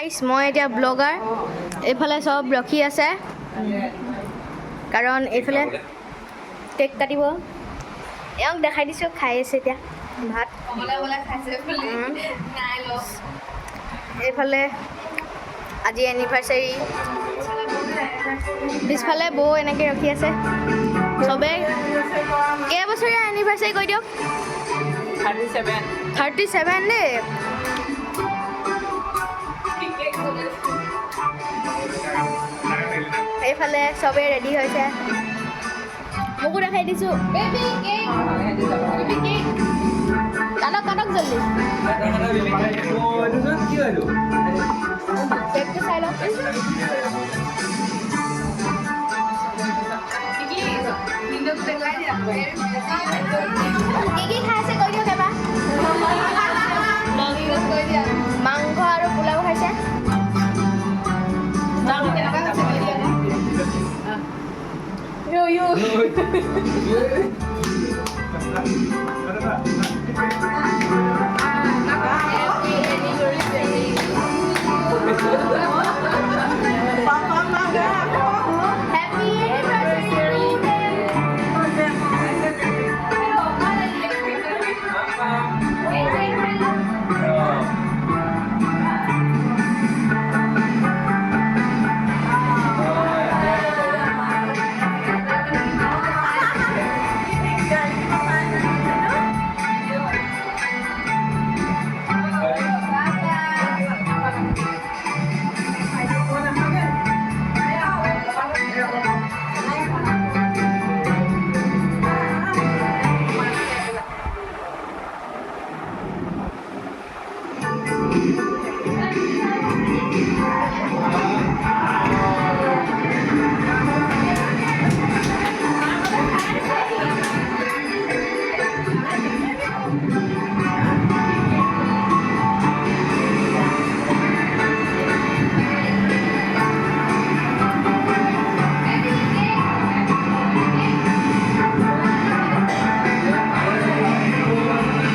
গাইছ মই এতিয়া ব্লগাৰ এইফালে সব ৰখি আছে কাৰণ এইফালে কেক কাটিব এওক দেখাই দিছো খাই আছে এতিয়া ভাত এইফালে আজি এনিভাৰ্সাৰী পিছফালে বৌ এনেকৈ ৰখি আছে সবে কেইবছৰীয়া এনিভাৰ্সাৰী কৈ দিয়ক 37 দেই এইফালে সবে ৰেডি হৈছে মোকো দেখাই দিছোঁ বেবি কেক কাটক জলদি কেকটো চাই লওক কি খাই আছে কৈ দিয়ক এবাৰ মাংস আৰু পোলাও খাইছে